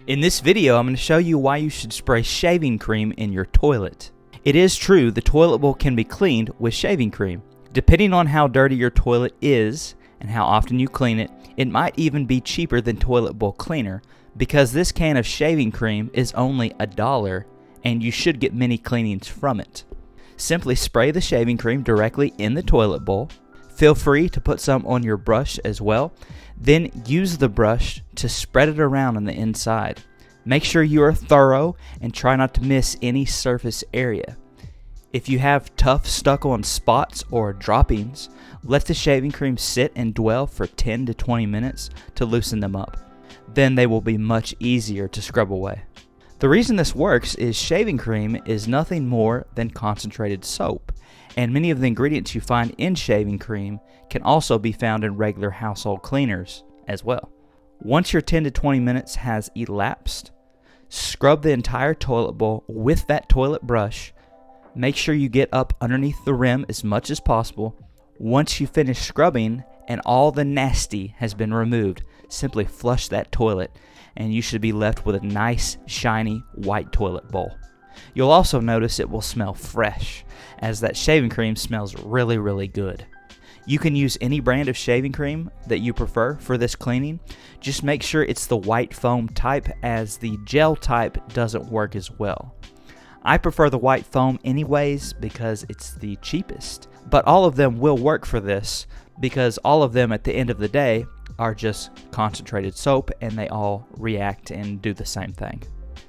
In this video, I'm going to show you why you should spray shaving cream in your toilet. It is true the toilet bowl can be cleaned with shaving cream. Depending on how dirty your toilet is and how often you clean it, it might even be cheaper than toilet bowl cleaner because this can of shaving cream is only $1 and you should get many cleanings from it. Simply spray the shaving cream directly in the toilet bowl. Feel free to put some on your brush as well. Then use the brush to spread it around on the inside. Make sure you are thorough and try not to miss any surface area. If you have tough stuck-on spots or droppings, let the shaving cream sit and dwell for 10 to 20 minutes to loosen them up. Then they will be much easier to scrub away. The reason this works is shaving cream is nothing more than concentrated soap, and many of the ingredients you find in shaving cream can also be found in regular household cleaners as well. Once your 10 to 20 minutes has elapsed, scrub the entire toilet bowl with that toilet brush. Make sure you get up underneath the rim as much as possible. Once you finish scrubbing and all the nasty has been removed, simply flush that toilet and you should be left with a nice, shiny, white toilet bowl. You'll also notice it will smell fresh, as that shaving cream smells really, really good. You can use any brand of shaving cream that you prefer for this cleaning. Just make sure it's the white foam type, as the gel type doesn't work as well. I prefer the white foam anyways because it's the cheapest, but all of them will work for this because all of them at the end of the day are just concentrated soap and they all react and do the same thing.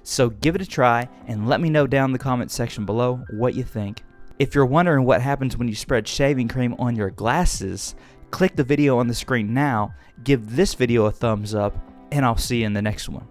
So give it a try and let me know down in the comment section below what you think. If you're wondering what happens when you spread shaving cream on your glasses, click the video on the screen now, give this video a thumbs up, and I'll see you in the next one.